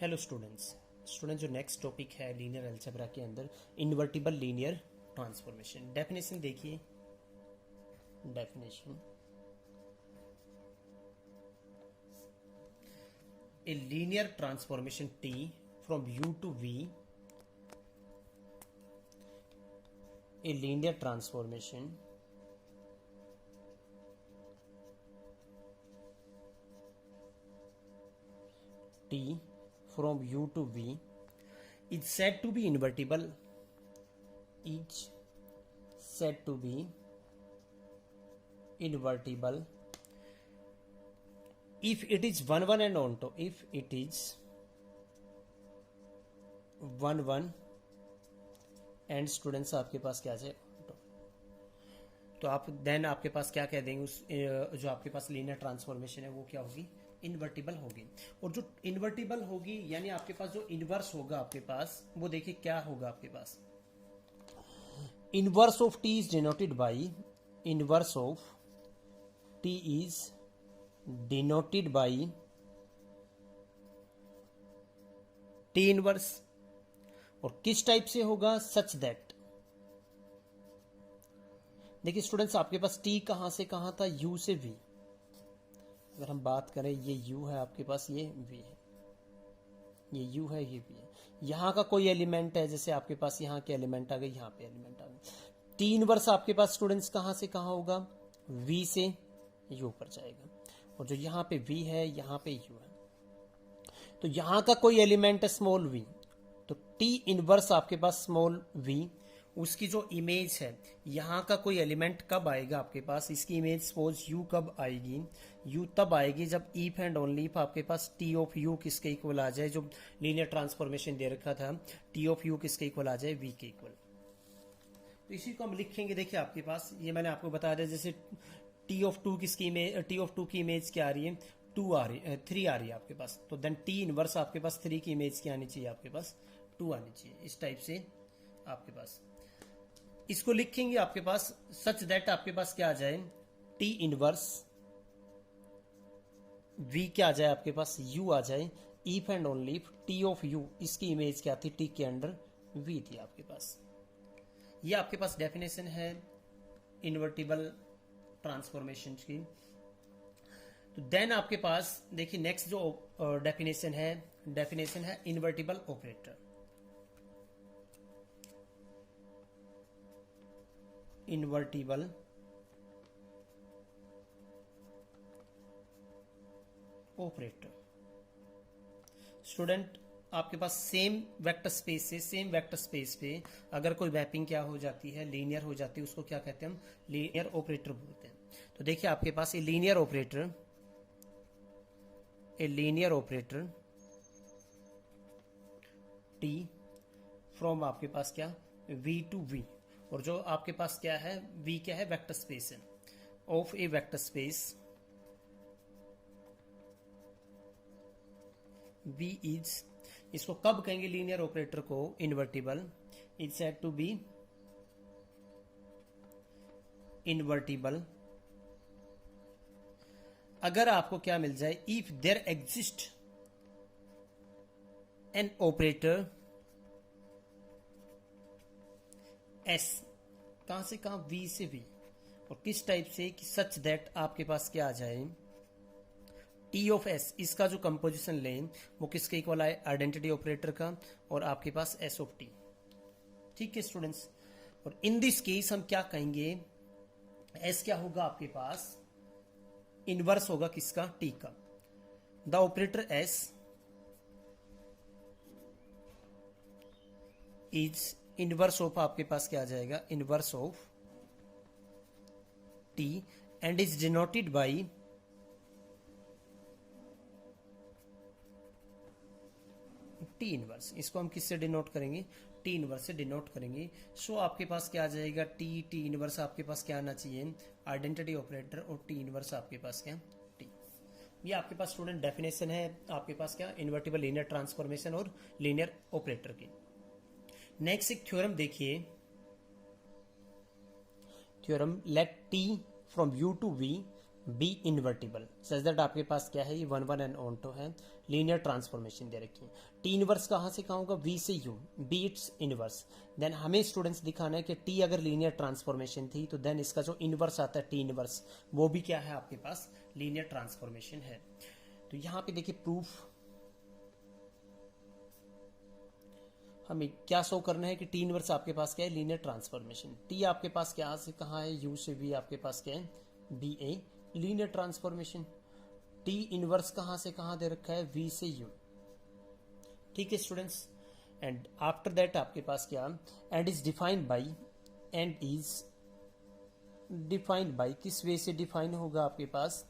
Hello students जो next topic है linear algebra के अंदर इन्वर्टिबल लीनियर ट्रांसफॉर्मेशन। डेफिनेशन देखिए। Definition, a linear transformation T from U to V, a linear transformation t from u to v is said to be invertible, is said to be invertible if it is 1 1 and onto, if it is 1 1 and students आपके पास क्या है तो आप then आपके पास क्या कह देंगे उस जो आपके पास लीनियर ट्रांसफॉर्मेशन है वो क्या होगी, इन्वर्टिबल होगी। और जो इन्वर्टिबल होगी यानी आपके पास जो इनवर्स होगा आपके पास वो देखिए क्या होगा आपके पास। Inverse of T is denoted by, inverse of T is denoted by T inverse. और किस टाइप से होगा, सच दैट, देखिए स्टूडेंट्स आपके पास टी कहां से कहां था, यू से वी। अगर हम बात करें ये u है आपके पास, ये v है, ये u है, ये v है। यहाँ का कोई एलिमेंट है, जैसे आपके पास यहाँ के एलिमेंट आ गए, यहाँ पे एलिमेंट आ गए। टी इनवर्स आपके पास स्टूडेंट्स कहाँ से कहाँ होगा, v से u पर जाएगा। और जो यहाँ पे v है यहाँ पे u है, तो यहाँ का कोई एलिमेंट है स्मॉल v, तो टी इनवर्स आपके पास स्मॉल v, उसकी जो इमेज है यहाँ का कोई एलिमेंट कब आएगा आपके पास, इसकी इमेज सपोज u कब आएगी, u तब आएगी जब इफ एंड ओनली इफ आपके पास t ऑफ u किसके इक्वल आ जाए, जो लीनियर ट्रांसफॉर्मेशन दे रखा था t ऑफ u किसके इक्वल आ जाए, v के इक्वल। तो इसी को हम लिखेंगे, देखिए आपके पास ये मैंने आपको बता दिया, जैसे t ऑफ 2 किसकी इमेज, t ऑफ 2 की इमेज क्या आ रही है, 2 आ रही है, 3 आ रही है आपके पास, तो देन t इनवर्स आपके पास 3 की इमेज क्या आनी चाहिए, आपके पास 2 आनी चाहिए। इस टाइप से आपके पास इसको लिखेंगे आपके पास सच दैट आपके पास क्या आ जाए, टी इनवर्स v क्या आ जाए आपके पास, u आ जाए, if and only if T of u इसकी इमेज क्या थी, t के अंडर v थी आपके पास। ये आपके पास डेफिनेशन है इन्वर्टिबल ट्रांसफॉर्मेशन की। तो देन आपके पास देखिए नेक्स्ट जो डेफिनेशन है invertible operator. Invertible operator student आपके पास सेम वेक्टर स्पेस से सेम वेक्टर स्पेस पे अगर कोई मैपिंग क्या हो जाती है, लीनियर हो जाती है, उसको क्या कहते हैं हम, लीनियर ऑपरेटर बोलते हैं। तो देखिए आपके पास ये linear operator, a linear operator T from आपके पास क्या, v टू v, और जो आपके पास क्या है, v क्या है, वेक्टर स्पेस है, of a vector space v is, इसको कब कहेंगे लीनियर ऑपरेटर को, invertible, is said to be invertible अगर आपको क्या मिल जाए, if there exist an operator s, कहां से कहां, v से v, और किस टाइप से कि सच दैट आपके पास क्या आ जाए, t ऑफ s, इसका जो कंपोजिशन लें वो किसके इक्वल आए, आइडेंटिटी ऑपरेटर का, और आपके पास s ऑफ t। ठीक है स्टूडेंट्स, और इन दिस केस हम क्या कहेंगे, s क्या होगा आपके पास, इनवर्स होगा किसका, t का। The operator s is inverse of आपके पास क्या आ जाएगा, inverse of t and is denoted by T inverse. इसको हम किससे डिनोट करेंगे, टी इनवर्स से डिनोट करेंगे। सो आपके पास क्या आ जाएगा, टी इनवर्स आपके पास क्या आना चाहिए, आइडेंटिटी ऑपरेटर, और टी इनवर्स आपके पास क्या, टी। ये आपके पास स्टूडेंट डेफिनेशन है आपके पास क्या, इन्वर्टिबल लीनियर ट्रांसफॉर्मेशन और लीनियर ऑपरेटर की। नेक्स्ट एक थ्योरम देखिए, theorem let T from u to v be invertible such that आपके पास क्या है, ये 1 1 एंड ऑन्टो है, लीनियर ट्रांसफॉर्मेशन दे रखी है। टी इनवर्स कहाँ से कहाँ होगा, वी से U, be its inverse. Then हमें स्टूडेंट्स दिखाना है कि टी अगर लीनियर ट्रांसफॉर्मेशन थी तो देन इसका जो इनवर्स आता है टी इनवर्स, वो भी क्या है आपके पास, लीनियर ट्रांसफॉर्मेशन है। तो यहाँ पे देखिए प्रूफ हमें क्या शो करना है कि टी इनवर्स आपके पास क्या है, लीनियर ट्रांसफॉर्मेशन। टी आपके पास क्या से कहाँ है, यू से वी आपके पास क्या है, be a linear transformation. T inverse कहाँ से कहाँ दे रखा है, वी से यू। ठीक है स्टूडेंट्स, एंड आफ्टर दैट आपके पास क्या, and is defined by, and is defined by किस वे से डिफाइन होगा आपके पास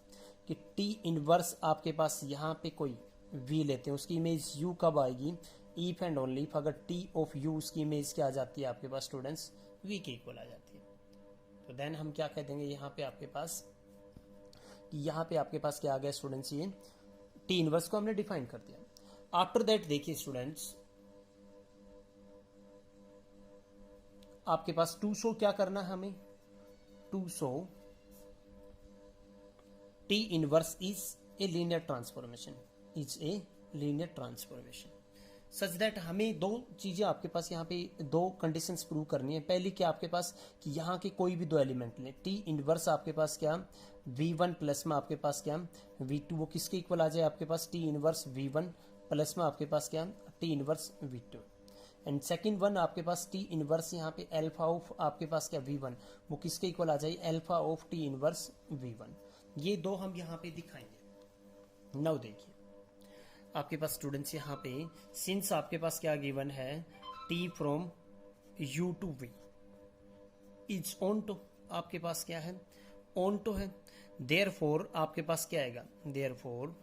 कि टी इनवर्स आपके पास यहाँ पे कोई वी लेते हैं, उसकी इमेज यू कब आएगी, इफ एंड ओनली इफ अगर टी ऑफ यू उसकी इमेज क्या आ जाती है आपके पास स्टूडेंट्स, वी के इक्वल आ जाती है। तो देन हम क्या कह देंगे यहाँ पे आपके पास, यहाँ पे आपके पास क्या आ गया स्टूडेंट्स, ये टी इनवर्स को हमने डिफाइन कर दिया। आफ्टर दैट देखिए स्टूडेंट्स आपके पास टू शो क्या करना है हमें, to show T inverse is a linear transformation, is a linear transformation such that हमें दो चीजें आपके पास यहाँ पे दो कंडीशंस प्रूव करनी है। पहली क्या आपके पास कि यहाँ के कोई भी दो एलिमेंट लें, टी इनवर्स आपके पास क्या v1 प्लस में आपके पास क्या v2, वो किसके इक्वल आ जाए आपके पास, टी इनवर्स v1 प्लस में आपके पास क्या T inverse v2। And second one आपके पास टी इनवर्स यहाँ पे अल्फा ऑफ आपके पास क्या v1, वो किसके इक्वल आ जाए, alpha of T inverse v1। ये दो हम यहाँ पे दिखाएंगे। नाउ देखिए आपके पास स्टूडेंट्स यहाँ पे सिंस आपके पास क्या गिवन है, T from U to V is onto, आपके पास क्या है, ऑन टू है। देयरफॉर आपके पास क्या आएगा, देयरफॉर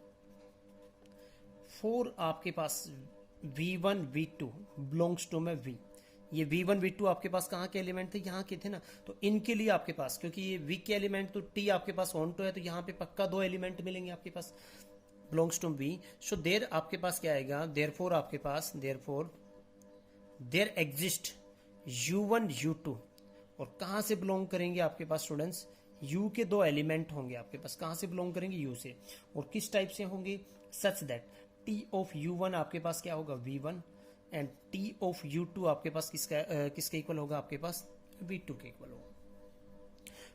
फोर आपके पास v1 v2 बिलोंग्स टू में v, ये v1 v2 आपके पास कहाँ के एलिमेंट थे, यहाँ के थे ना, तो इनके लिए आपके पास क्योंकि ये v के एलिमेंट तो t आपके पास ऑन टू है, तो यहाँ पे पक्का दो एलिमेंट मिलेंगे आपके पास बिलोंग्स टू v। सो देर आपके पास क्या आएगा, देयरफॉर आपके पास therefore there exist u1 u2, और कहाँ से बिलोंग करेंगे आपके पास स्टूडेंट्स, u के दो एलिमेंट होंगे आपके पास, कहाँ से बिलोंग करेंगे, u से, और किस टाइप से होंगे, such that t of u1 आपके पास क्या होगा v1 and t of u2 आपके पास किसके इक्वल होगा, आपके पास v2 के इक्वल होगा।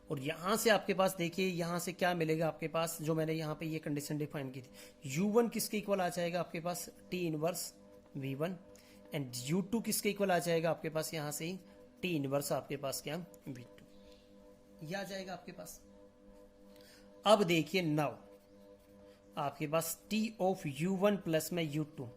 और यहां से आपके पास देखिए यहां से क्या मिलेगा आपके पास, जो मैंने यहाँ पे ये कंडीशन डिफाइन की थी, u1 किसके इक्वल आ जाएगा आपके पास, t inverse v1 and u2 किसके इक्वल आ जाएगा आपके पास, यहां से t इनवर्स आपके पास क्या v2, ये आ जाएगा आपके पास। अब देखिए नाउ आपके पास t ऑफ u1 प्लस में u2,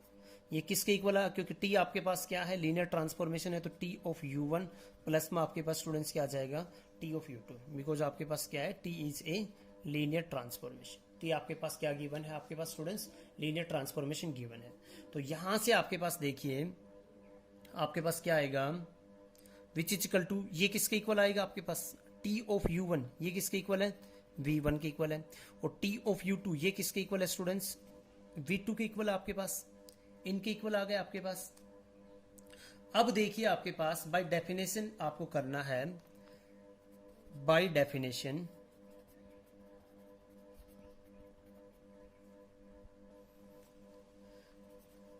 ये किसके इक्वल है, क्योंकि t आपके पास क्या है, लीनियर ट्रांसफॉर्मेशन है, तो t ऑफ u1 प्लस में आपके पास स्टूडेंट्स क्या आ जाएगा, t ऑफ u2, बिकॉज आपके पास क्या है, t is a linear transformation. t आपके पास क्या गिवन है, आपके पास स्टूडेंट्स लीनियर ट्रांसफॉर्मेशन गिवन है। तो यहां से आपके पास देखिए आपके पास क्या आएगा, विच इज इक्वल टू, ये किसके इक्वल आएगा आपके पास, t ऑफ u1 ये किसके इक्वल है, v1 के इक्वल है, और t ऑफ u2 ये किसके इक्वल है स्टूडेंट्स, v2 के इक्वल है आपके पास, इनके इक्वल आ गए आपके पास। अब देखिए आपके पास बाय डेफिनेशन आपको करना है, by definition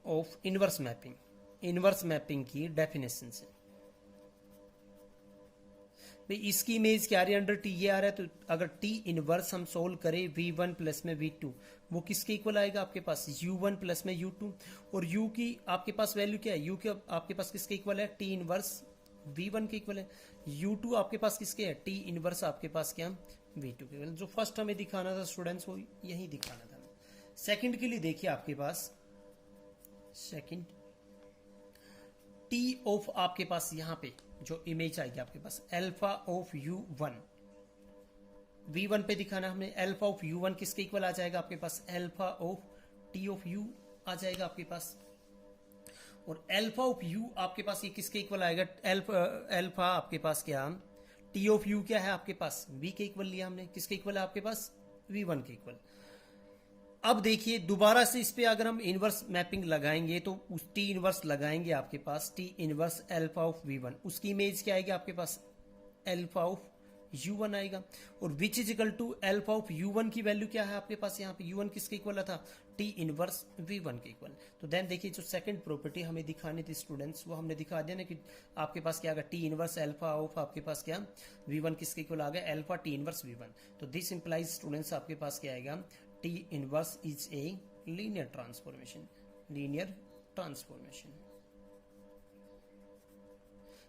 of inverse mapping, inverse mapping की डेफिनेशन से इसकी इमेज क्या आ रही है, अंडर टी ये आ रहा है, तो अगर टी इनवर्स हम सोल्व करें v1 प्लस में v2, वो किसके इक्वल आएगा आपके पास, u1 प्लस में u2, और u की आपके पास वैल्यू क्या है, u के आपके पास किसके इक्वल है, टी इनवर्स v1 के इक्वल है, u2 आपके पास किसके है, टी इनवर्स आपके पास क्या v2 के इक्वल। जो फर्स्ट हमें दिखाना था स्टूडेंट्स वो यही दिखाना था। सेकंड के लिए देखिए आपके पास, सेकंड टी ऑफ आपके पास यहां पे जो इमेज आएगी आपके पास अल्फा ऑफ u1, v1 पे दिखाना हमने, अल्फा ऑफ u1 किसके इक्वल आ जाएगा आपके पास, alpha of t of u आ जाएगा आपके पास, और अल्फा ऑफ u आपके पास ये किसके इक्वल आएगा, अल्फा आपके पास क्या t ऑफ u क्या है आपके पास, v के इक्वल लिया हमने, किसके इक्वल है आपके पास, v1 के इक्वल। अब देखिए दोबारा से इस पे अगर हम इनवर्स मैपिंग लगाएंगे तो उस टी इनवर्स लगाएंगे आपके पास, T inverse alpha of v1, उसकी इमेज क्या आएगी आपके पास, अल्फा ऑफ u1 आएगा, और which is equal to alpha of u1 की वैल्यू क्या है आपके पास, यहाँ पे u1 किसके इक्वल था, टी इनवर्स v1 के इक्वल। तो देन देखिए जो सेकंड प्रॉपर्टी हमें दिखानी थी स्टूडेंट्स, वो हमने दिखा दिया ना कि आपके पास क्या आ गया, टी इनवर्स अल्फा ऑफ आपके पास क्या v1 किसके इक्वल आ गया, अल्फा टी इनवर्स v1। तो दिस इंप्लाइज स्टूडेंट्स आपके पास क्या आएगा, T inverse is a linear transformation, linear transformation.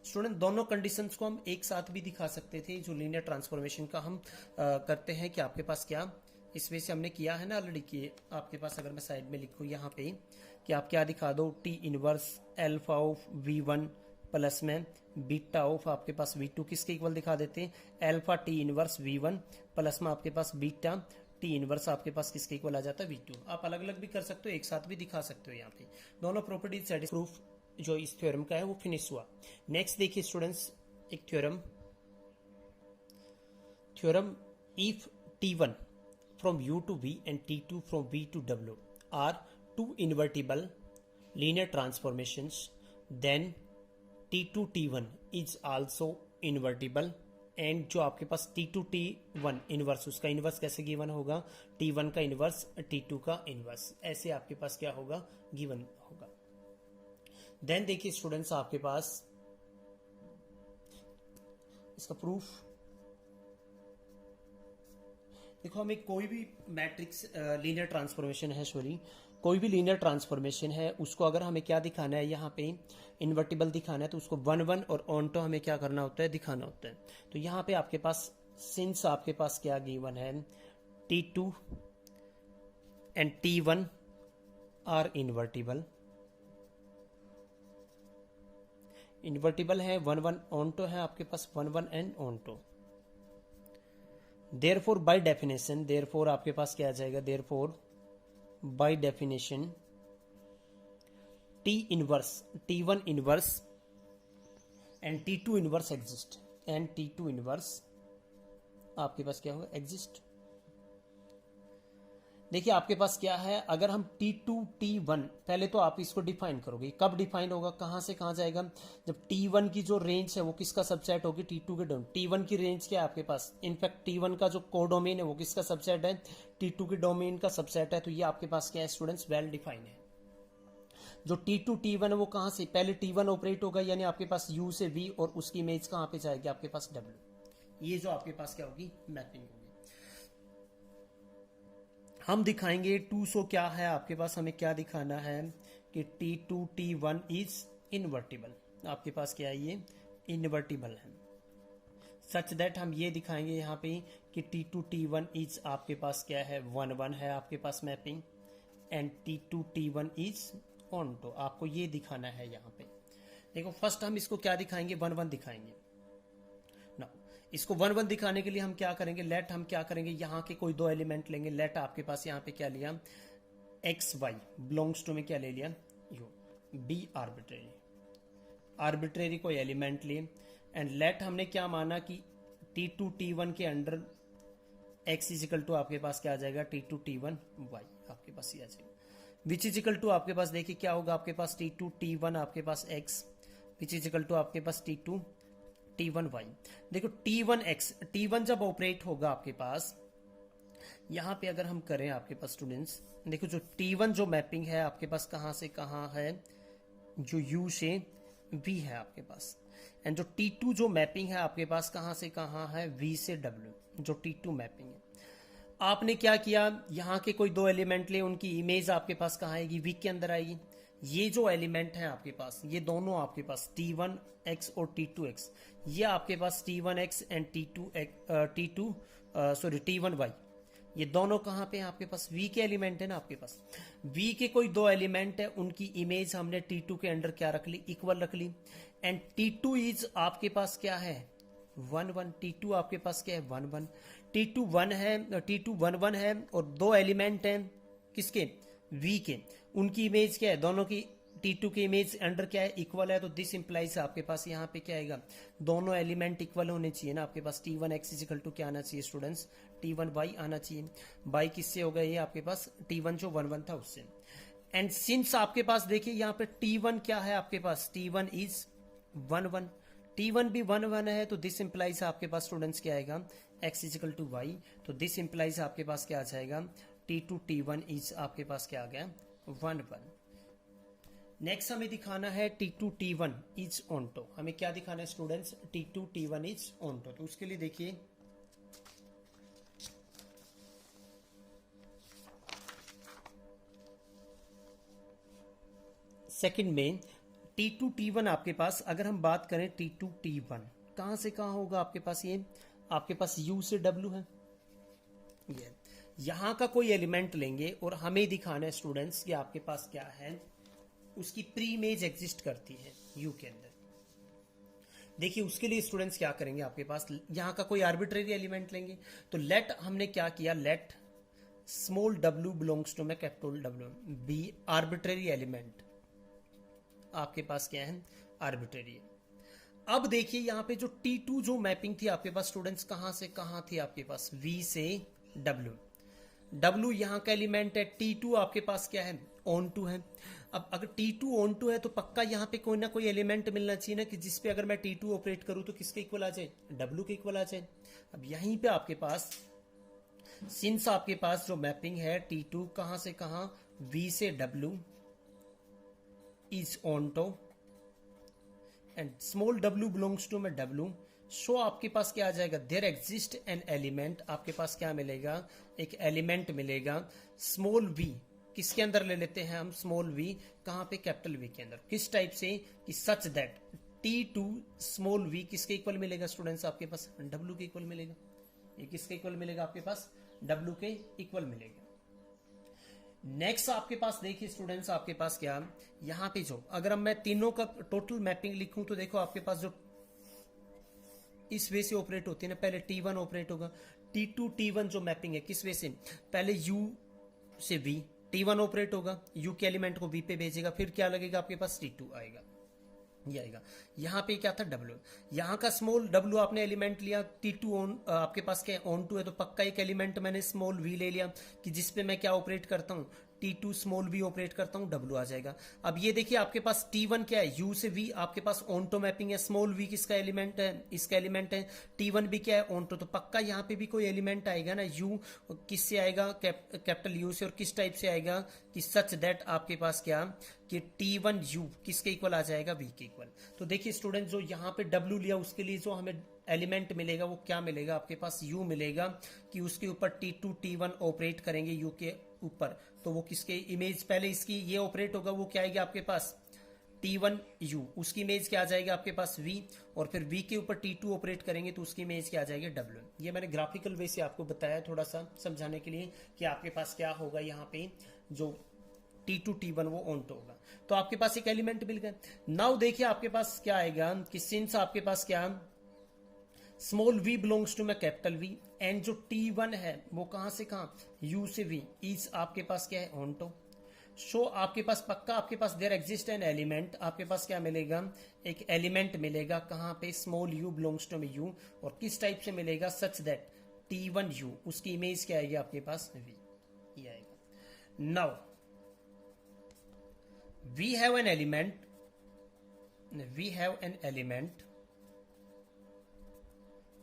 Student दोनों कंडीशंस को हम एक साथ भी दिखा सकते थे, जो लीनियर ट्रांसफॉर्मेशन का हम करते हैं कि आपके पास क्या, इस वजह से हमने किया है ना ऑलरेडी, कि आपके पास अगर मैं साइड में लिखूं यहाँ पे कि आप क्या दिखा दो, T inverse alpha of v1 plus में बीटा ऑफ आपके पास v2 किसके इक्वल दिखा देते हैं, alpha T inverse v1 plus में आपके पास बीटा टी इनवर्स आपके पास किसके इक्वल आ जाता है, v2। आप अलग अलग भी कर सकते हो, एक साथ भी दिखा सकते हो। यहाँ पे दोनों प्रॉपर्टीज सेटिस्फाई, प्रूफ जो इस थ्योरम का है वो फिनिश हुआ। नेक्स्ट देखिए स्टूडेंट्स एक theorem if T1 from U to V and T2 from V to W are two invertible linear transformations, then T2 T1 is also invertible, and जो आपके पास T2 T1 इनवर्स, उसका inverse कैसे given होगा, T1 का inverse T2 का inverse, ऐसे आपके पास क्या होगा, गिवन होगा। देन देखिए स्टूडेंट्स आपके पास इसका प्रूफ देखो, हमें कोई भी मैट्रिक्स लीनियर ट्रांसफॉर्मेशन है, सॉरी कोई भी लीनियर ट्रांसफॉर्मेशन है, उसको अगर हमें क्या दिखाना है, यहाँ पे इन्वर्टिबल दिखाना है, तो उसको 1 1 और ऑनटो हमें क्या करना होता है, दिखाना होता है। तो यहाँ पे आपके पास सिंस आपके पास क्या गिवन है, T2 and T1 are invertible, invertible है, 1 1 ऑनटो है आपके पास, 1 1 and onto. Therefore by definition, therefore आपके पास क्या आ जाएगा, therefore by definition T inverse T1 inverse and T2 inverse exist, and T2 inverse आपके पास क्या होगा, एग्जिस्ट। देखिए आपके पास क्या है, अगर हम T2 T1 पहले तो आप इसको डिफाइन करोगे, कब डिफाइन होगा, कहां से कहां जाएगा, जब T1 की जो रेंज है वो किसका सबसेट होगी, T2 के डोमेन। T1 की रेंज क्या है आपके पास, इनफैक्ट T1 का जो कोडोमेन है वो किसका सबसेट है, T2 के डोमेन का सबसेट है। तो ये आपके पास क्या है स्टूडेंट्स, वेल डिफाइन है। जो T2 T1 है वो कहां से, पहले T1 ऑपरेट होगा, यानी आपके पास U से V, और उसकी इमेज कहां पे जाएगी, आपके पास W। ये जो आपके पास क्या होगी, मैपिंग होगी। हम दिखाएंगे 200 क्या है आपके पास, हमें क्या दिखाना है कि T2 T1 इज इनवर्टिबल, आपके पास क्या है, ये इनवर्टिबल है, सच दैट हम ये दिखाएंगे यहाँ पे कि T2 T1 इज आपके पास क्या है, 1 1 है आपके पास mapping, and T2 T1 is onto, आपको ये दिखाना है यहाँ पे। देखो फर्स्ट हम इसको क्या दिखाएंगे, 1 1 दिखाएंगे ना। इसको 1 1 दिखाने के लिए हम क्या करेंगे, लेट हम क्या करेंगे, यहाँ के कोई दो एलिमेंट लेंगे। लेट आपके पास यहाँ पे क्या लिया, एक्स वाई बिलोंग्स टू में क्या ले लिया, यू, बी आर्बिट्रेरी कोई एलिमेंट लिए, एंड लेट हमने क्या माना कि T2 T1 के अंडर x इजिकल टू आपके पास क्या आ जाएगा, T2 T1 y आपके पास ये आ जाएगा, विच इजिकल टू आपके पास देखिए क्या होगा, आपके पास T2 T1 आपके पास x, विच इजिकल टू आपके पास T2 T1 y। देखो T1 x, T1 जब ऑपरेट होगा आपके पास, यहां पे अगर हम करें आपके पास स्टूडेंट्स, देखो जो T1 जो मैपिंग है आपके पास कहां से कहां है, जो U से V है आपके पास, एंड जो T2 जो मैपिंग है आपके पास कहां से कहां है, V से W, जो T2 मैपिंग है। आपने क्या किया, यहाँ के कोई दो एलिमेंट ले, उनकी इमेज आपके पास कहाँ आएगी, V के अंदर आएगी। ये जो एलिमेंट है आपके पास, ये दोनों आपके पास T1x और T2x, ये आपके पास T1x एंड T1y, ये दोनों कहाँ पे हैं आपके पास, V के एलिमेंट है ना आपके पास। V के कोई दो एलिमेंट है, उनकी इमेज हमने T2 के अंडर क्या रख ली, इक्वल रख ली, एंड T2 इज आपके पास क्या है, 1 1, T2 आपके पास क्या है, 1 1, T2 1 है, T2 1 1 है, और दो एलिमेंट हैं किसके, V के, उनकी इमेज क्या है, दोनों की T2 की इमेज अंडर क्या है, इक्वल है। तो दिस इंप्लाइज आपके पास यहाँ पे क्या आएगा, दोनों एलिमेंट इक्वल होने चाहिए ना आपके पास। T1x इजिकल टू क्या आना चाहिए स्टूडेंट्स, T1y आना चाहिए। बाई किससे होगा, ये आपके पास T1 जो 1 1 था उससे। एंड सिंस आपके पास देखिए यहाँ पे T1 क्या है आपके पास, T1 इज 1 1, T1 भी 1 1 है, तो दिस इंप्लाइज आपके पास स्टूडेंट्स क्या आएगा, x इजिकल टू वाई। तो दिस इंप्लाइज आपके पास क्या आ जाएगा, T2 T1 इज आपके पास क्या आ गया 1 1। नेक्स्ट हमें दिखाना है T2 T1 इज ऑन्टो। हमें क्या दिखाना है students T2 T1 is onto. तो उसके लिए देखिए सेकंड में T2 T1 आपके पास अगर हम बात करें T2 T1 कहां से कहां होगा आपके पास, ये आपके पास U से W है, ये यहां का कोई एलिमेंट लेंगे और हमें दिखाना है स्टूडेंट्स कि आपके पास क्या है, उसकी प्री इमेज एग्जिस्ट करती है U के अंदर। देखिए उसके लिए स्टूडेंट्स क्या करेंगे, आपके पास यहां का कोई आर्बिट्रेरी एलिमेंट लेंगे। तो लेट हमने क्या किया, let small w belongs to में capital W be arbitrary element आपके पास क्या है आर्बिट्रेरी। अब देखिए यहां पे जो T2 जो मैपिंग थी आपके पास स्टूडेंट्स कहां से कहां थी आपके पास V से W यहां का एलिमेंट है, T2 आपके पास क्या है ऑन टू है। अब अगर T2 ऑन टू है तो पक्का यहां पे कोई ना कोई एलिमेंट मिलना चाहिए ना कि जिसपे अगर मैं T2 ऑपरेट करूं तो किसके इक्वल आ जाए W के इक्वल आ जाए। अब यहीं पे आपके पास सिंस आपके पास जो मैपिंग है T2 कहां से कहां V से W is onto and small w belongs to में W, सो आपके पास क्या आ जाएगा, देयर एग्जिस्ट एन एलिमेंट, आपके पास क्या मिलेगा एक एलिमेंट मिलेगा स्मॉल v, किसके अंदर ले लेते हैं हम स्मॉल v, कहां पे कैपिटल V के अंदर, किस टाइप से कि such that T2 small v किसके इक्वल मिलेगा स्टूडेंट्स आपके पास W के इक्वल मिलेगा। ये किसके इक्वल मिलेगा आपके पास W के इक्वल मिलेगा। नेक्स्ट आपके पास देखिए स्टूडेंट्स आपके पास क्या यहां पे जो अगर मैं तीनों का टोटल मैपिंग लिखूं तो देखो आपके पास जो इस वे से ऑपरेट होती है ना, पहले T1 ऑपरेट होगा, T2 T1 जो मैपिंग है किस वे से, पहले U से V, T1 ऑपरेट होगा U के एलिमेंट को V पे भेजेगा, फिर क्या लगेगा आपके पास T2 आएगा, ये आएगा। यहाँ पे क्या था W, यहाँ का स्मॉल W आपने एलिमेंट लिया, T2 ऑन आपके पास क्या ऑन टू है तो पक्का एक एलिमेंट मैंने स्मॉल V ले लिया कि जिसपे मैं क्या ऑपरेट करता हूँ T2 स्मॉल v ऑपरेट करता हूं W आ जाएगा। अब ये देखिए आपके पास T1 क्या है U से V, आपके पास ऑन्टो मैपिंग है, स्मॉल v किसका एलिमेंट है इसका एलिमेंट है, T1 भी क्या है ऑन्टो, तो पक्का यहाँ पे भी कोई एलिमेंट आएगा ना U किससे आएगा कैपिटल U से, और किस टाइप से आएगा कि सच दैट आपके पास क्या कि T1 U किसके इक्वल आ जाएगा V के इक्वल। तो देखिए स्टूडेंट जो यहाँ पे W लिया उसके लिए जो हमें एलिमेंट मिलेगा वो क्या मिलेगा आपके पास U मिलेगा कि उसके ऊपर T2 T1 ऑपरेट करेंगे U के ऊपर, तो वो किसके इमेज पहले इसकी ये ऑपरेट होगा वो क्या आएगी आपके पास T1 U, उसकी इमेज क्या आ जाएगी आपके पास V, और फिर V के ऊपर T2 ऑपरेट करेंगे तो उसकी इमेज क्या आ जाएगी W। ये मैंने ग्राफिकल वे से आपको बताया थोड़ा सा समझाने के लिए कि आपके पास क्या होगा यहाँ पे जो T2 T1 वो ऑन्टो होगा। तो आपके पास एक एलिमेंट मिल गया। नाउ देखिए आपके पास क्या आएगा कि सिंस आपके पास क्या स्मॉल v बिलोंग्स टू में कैपिटल V एंड जो T1 है वो कहां से कहां U से V इज आपके पास क्या है ऑन्टो, सो आपके पास पक्का आपके पास देयर एग्जिस्ट एन एलिमेंट, आपके पास क्या मिलेगा एक एलिमेंट मिलेगा कहां पे स्मॉल u बिलोंग्स टू में U, और किस टाइप से मिलेगा सच दैट T1 U, उसकी इमेज क्या आएगी आपके पास V, ये आएगा। Now we have an element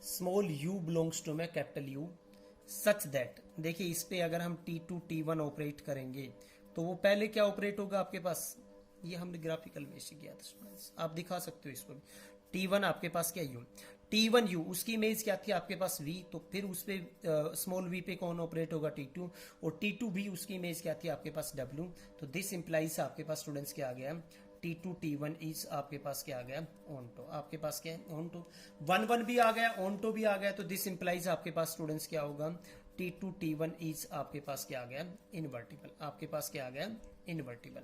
small u belongs to में कैपिटल U सच दैट, देखिए इस पे अगर हम T2 T1 ऑपरेट करेंगे तो वो पहले क्या ऑपरेट होगा आपके पास, ये हमने ग्राफिकल में से किया था स्टूडेंट्स, आप दिखा सकते हो इसको भी। T1 आपके पास क्या U, T1 U उसकी इमेज क्या थी आपके पास V, तो फिर उस पे स्मॉल v पे कौन ऑपरेट होगा T2, और T2 भी उसकी इमेज क्या थी आपके पास W। तो दिस इंप्लाइज आपके पास स्टूडेंट्स क्या आ गया T2 T1 इज आपके पास क्या आ गया ऑन्टो, आपके पास क्या है ऑन्टो, 1 भी आ गया ऑन्टो भी आ गया, तो दिस इंप्लाइज आपके पास स्टूडेंट्स क्या होगा T2 T1 इज आपके पास क्या आ गया इनवर्टिबल, आपके पास क्या आ गया इनवर्टिबल।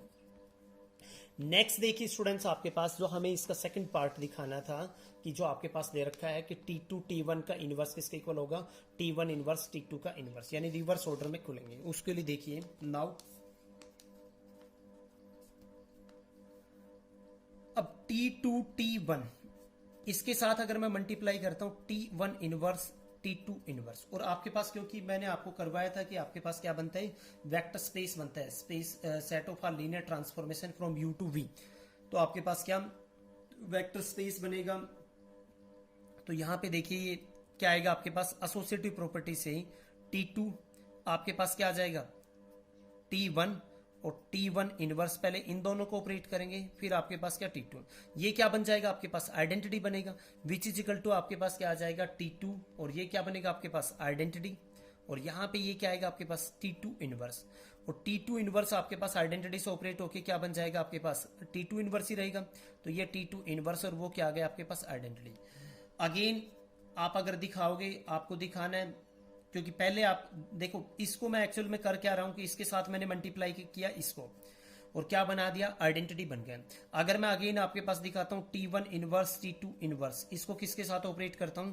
नेक्स्ट देखिए स्टूडेंट्स आपके पास जो हमें इसका सेकंड पार्ट दिखाना था कि जो आपके पास दे रखा है कि T2 T1 का इनवर्स किसके इक्वल होगा T1 इनवर्स T2 का इनवर्स, यानी रिवर्स ऑर्डर में खुलेंगे। उसके लिए देखिए नाउ अब T2 T1 इसके साथ अगर मैं मल्टीप्लाई करता हूं T1 इनवर्स T2 इनवर्स, और आपके पास क्योंकि मैंने आपको करवाया था कि आपके पास क्या बनता है वेक्टर स्पेस बनता है, space set of all linear transformation from U to V, तो आपके पास क्या वेक्टर स्पेस बनेगा। तो यहां पे देखिए क्या आएगा आपके पास एसोसिएटिव प्रॉपर्टी से T2 आपके पास क्या आ जाएगा T1 और T1 इनवर्स, पहले इन दोनों को ऑपरेट करेंगे, फिर आपके पास क्या T2, ये क्या बन जाएगा आपके पास आइडेंटिटी बनेगा, विच इज इक्वल टू आपके पास क्या आ जाएगा T2, और ये क्या बनेगा आपके पास आइडेंटिटी, और यहाँ पे ये क्या आएगा आपके पास T2 इनवर्स, और T2 इनवर्स आपके पास आइडेंटिटी से ऑपरेट होके क्या बन जाएगा आपके पास T2 इनवर्स ही रहेगा, तो ये T2 इनवर्स और वो क्या आ गया आपके पास आइडेंटिटी। अगेन आप अगर दिखाओगे, आपको दिखाना है, क्योंकि पहले आप देखो इसको मैं एक्चुअल में कर क्या रहा हूं कि इसके साथ मैंने मल्टीप्लाई किया इसको, और क्या बना दिया आइडेंटिटी बन गया। अगर मैं अगेन आपके पास दिखाता हूं T1 इनवर्स T2 इनवर्स, इसको किसके साथ ऑपरेट करता हूं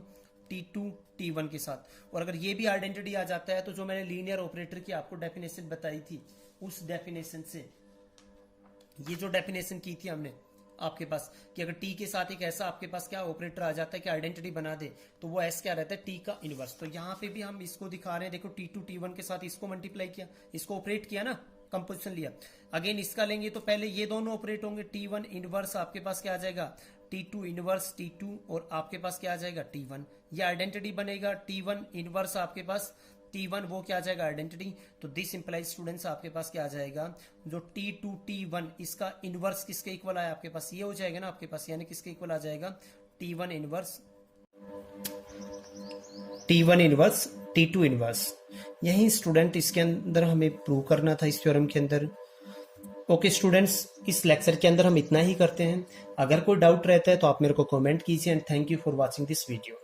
T2 T1 के साथ, और अगर ये भी आइडेंटिटी आ जाता है तो जो मैंने लीनियर ऑपरेटर की आपको डेफिनेशन बताई थी, उस डेफिनेशन से, ये जो डेफिनेशन की थी हमने आपके पास कि अगर टी के साथ एक ऐसा आपके पास क्या ऑपरेटर आ जाता है कि आइडेंटिटी बना दे, तो वो एस क्या रहता है टी का इनवर्स। तो यहाँ पे भी हम इसको दिखा रहे हैं, देखो T2 T1 के साथ इसको मल्टीप्लाई किया, इसको ऑपरेट किया ना, कंपोजिशन लिया। अगेन इसका लेंगे तो पहले ये दोनों ऑपरेट होंगे, T1 इनवर्स आपके पास क्या आ जाएगा T2 इनवर्स T2, और आपके पास क्या आ जाएगा T1, ये आइडेंटिटी बनेगा। T1 इनवर्स आपके पास T1 वो क्या आ जाएगा आइडेंटिटी, तो दिस इंप्लाइज स्टूडेंट्स आपके पास क्या आ जाएगा, जो T2 T1 इसका इनवर्स किसके इक्वल आया आपके पास, ये हो जाएगा ना आपके पास, यानी किसके इक्वल आ जाएगा T1 इनवर्स T2 इनवर्स। यही स्टूडेंट इसके अंदर हमें प्रूव करना था इस थ्योरम के अंदर। ओके स्टूडेंट्स, इस लेक्चर के अंदर हम इतना ही करते हैं। अगर कोई डाउट रहता है तो आप मेरे को कमेंट कीजिए, and thank you for watching this video.